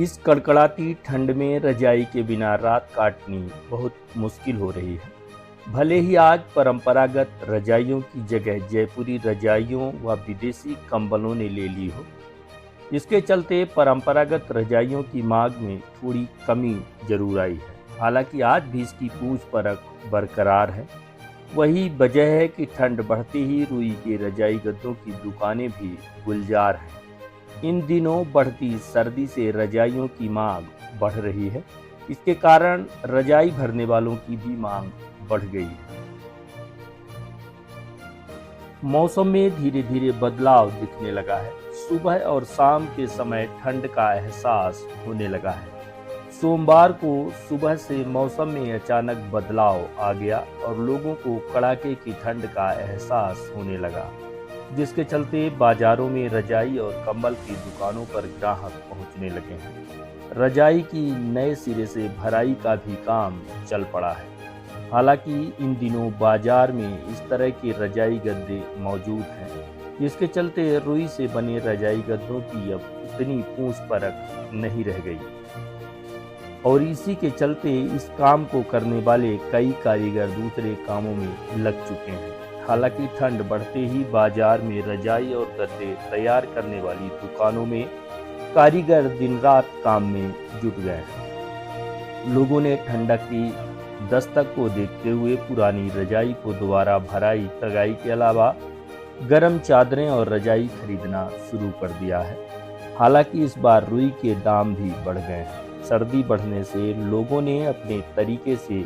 इस कड़कड़ाती ठंड में रजाई के बिना रात काटनी बहुत मुश्किल हो रही है। भले ही आज परंपरागत रजाइयों की जगह जयपुरी रजाइयों व विदेशी कंबलों ने ले ली हो, इसके चलते परंपरागत रजाइयों की मांग में थोड़ी कमी जरूर आई है। हालांकि आज भी इसकी पूछ परख बरकरार है। वही वजह है कि ठंड बढ़ते ही रुई के रजाई गद्दों की दुकानें भी गुलजार हैं। इन दिनों बढ़ती सर्दी से रजाइयों की मांग बढ़ रही है। इसके कारण रजाई भरने वालों की भी मांग बढ़ गई है। मौसम में धीरे धीरे बदलाव दिखने लगा है। सुबह और शाम के समय ठंड का एहसास होने लगा है। सोमवार को सुबह से मौसम में अचानक बदलाव आ गया और लोगों को कड़ाके की ठंड का एहसास होने लगा, जिसके चलते बाजारों में रजाई और कंबल की दुकानों पर ग्राहक पहुंचने लगे हैं। रजाई की नए सिरे से भराई का भी काम चल पड़ा है। हालांकि इन दिनों बाजार में इस तरह के रजाई गद्दे मौजूद हैं, जिसके चलते रुई से बने रजाई गद्दों की अब उतनी पूछ परख नहीं रह गई और इसी के चलते इस काम को करने वाले कई कारीगर दूसरे कामों में लग चुके हैं। हालांकि ठंड बढ़ते ही बाजार में रजाई और गद्दे तैयार करने वाली दुकानों में कारीगर दिन रात काम में जुट गए हैं। लोगों ने ठंडक की दस्तक को देखते हुए पुरानी रजाई को दोबारा भराई तगाई के अलावा गर्म चादरें और रजाई खरीदना शुरू कर दिया है। हालांकि इस बार रुई के दाम भी बढ़ गए हैं। सर्दी बढ़ने से लोगों ने अपने तरीके से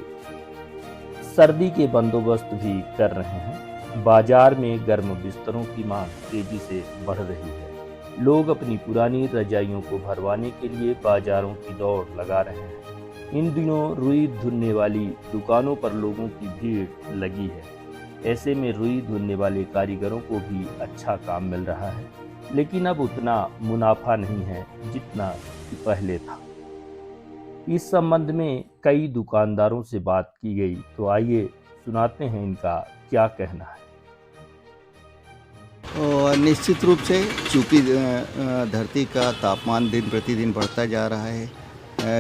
सर्दी के बंदोबस्त भी कर रहे हैं। बाजार में गर्म बिस्तरों की मांग तेजी से बढ़ रही है। लोग अपनी पुरानी रजाइयों को भरवाने के लिए बाजारों की दौड़ लगा रहे हैं। इन दिनों रुई धुलने वाली दुकानों पर लोगों की भीड़ लगी है। ऐसे में रुई धुलने वाले कारीगरों को भी अच्छा काम मिल रहा है, लेकिन अब उतना मुनाफा नहीं है जितना पहले था। इस संबंध में कई दुकानदारों से बात की गई, तो आइए सुनाते हैं इनका क्या कहना है। और निश्चित रूप से चूँकि धरती का तापमान दिन प्रतिदिन बढ़ता जा रहा है,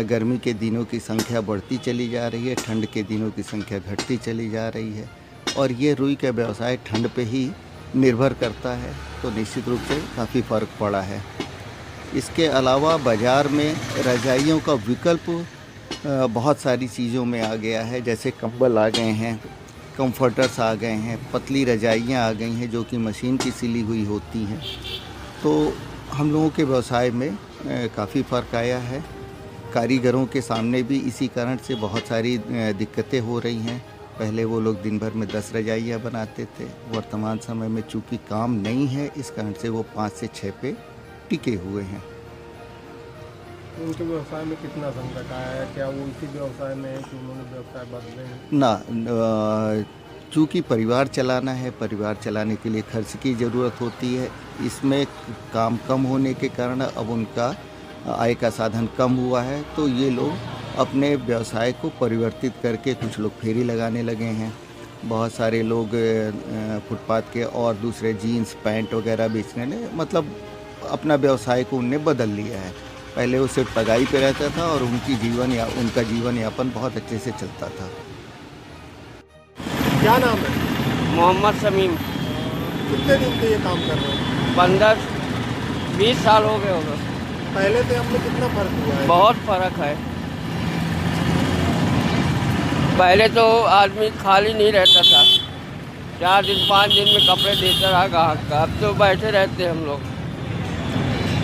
गर्मी के दिनों की संख्या बढ़ती चली जा रही है, ठंड के दिनों की संख्या घटती चली जा रही है और ये रुई का व्यवसाय ठंड पे ही निर्भर करता है, तो निश्चित रूप से काफ़ी फ़र्क पड़ा है। इसके अलावा बाज़ार में रजाइयों का विकल्प बहुत सारी चीज़ों में आ गया है। जैसे कंबल आ गए हैं, कंफर्टर्स आ गए हैं, पतली रजाइयाँ आ गई हैं जो कि मशीन की सिली हुई होती हैं। तो हम लोगों के व्यवसाय में काफ़ी फ़र्क आया है। कारीगरों के सामने भी इसी कारण से बहुत सारी दिक्कतें हो रही हैं। पहले वो लोग दिन भर में 10 रजाइयाँ बनाते थे। वर्तमान समय में चूँकि काम नहीं है, इस कारण से वो 5 से 6 पे टिके हुए हैं। उनके व्यवसाय में कितना संकट आया है? क्या वो इसी व्यवसाय में है कि उन्होंने व्यवसाय बदले हैं? ना, चूँकि परिवार चलाना है, परिवार चलाने के लिए खर्च की ज़रूरत होती है। इसमें काम कम होने के कारण अब उनका आय का साधन कम हुआ है, तो ये लोग अपने व्यवसाय को परिवर्तित करके कुछ लोग फेरी लगाने लगे हैं। बहुत सारे लोग फुटपाथ के और दूसरे जीन्स पैंट वगैरह बेचने ने मतलब अपना व्यवसाय को उनने बदल लिया है। पहले वो सिर्फ तगाई पे रहता था और उनका जीवन यापन बहुत अच्छे से चलता था। क्या नाम है? मोहम्मद शमीम। कितने दिन से ये काम कर रहे हो? 15-20 साल हो गए होगा। पहले से अब में कितना फर्क हुआ है? बहुत फर्क है। पहले तो आदमी खाली नहीं रहता था, 4 दिन 5 दिन में कपड़े देता रहा ग्राहक का। अब तो बैठे रहते हम लोग।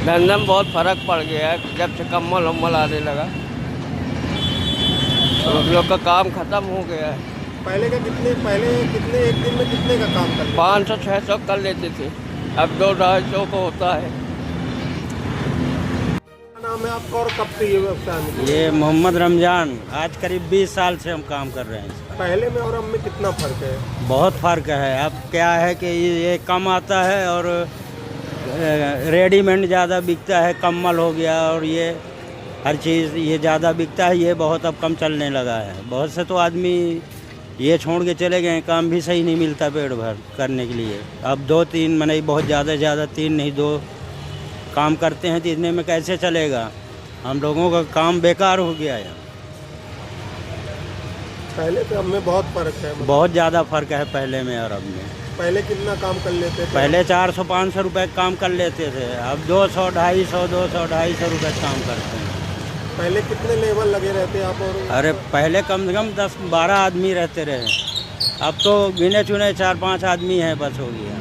धंधे में बहुत फर्क पड़ गया है जब से कम्बल वम्बल आने लगा, तो हम लोग का काम खत्म हो गया है। पहले एक दिन में कितने का काम करते? 500-600 कर लेते थे, अब 200-250 को होता है। क्या नाम है आपका और कब से ये व्यवसाय में? ये मोहम्मद रमजान। आज करीब 20 साल से हम काम कर रहे हैं। पहले में और अब में कितना फर्क है? बहुत फ़र्क है। अब क्या है कि ये कम आता है और रेडीमेड ज़्यादा बिकता है। कम्बल हो गया और ये हर चीज़ ये ज़्यादा बिकता है। ये बहुत अब कम चलने लगा है। बहुत से तो आदमी ये छोड़ के चले गए, काम भी सही नहीं मिलता पेट भर करने के लिए। अब 2-3 मने बहुत ज़्यादा 3 नहीं 2 काम करते हैं तो इतने में कैसे चलेगा। हम लोगों का काम बेकार हो गया है। पहले तो अब में बहुत फर्क है। बहुत ज़्यादा फर्क है पहले में और अब में। पहले कितना काम कर लेते थे? पहले 400-500 रुपए का काम कर लेते थे, अब 200-250 रुपए काम करते हैं। पहले कितने लेबर लगे रहते आप? और अरे पहले कम से कम 10-12 आदमी रहते रहे, अब तो गिने चुने 4-5 आदमी हैं, बस हो गया।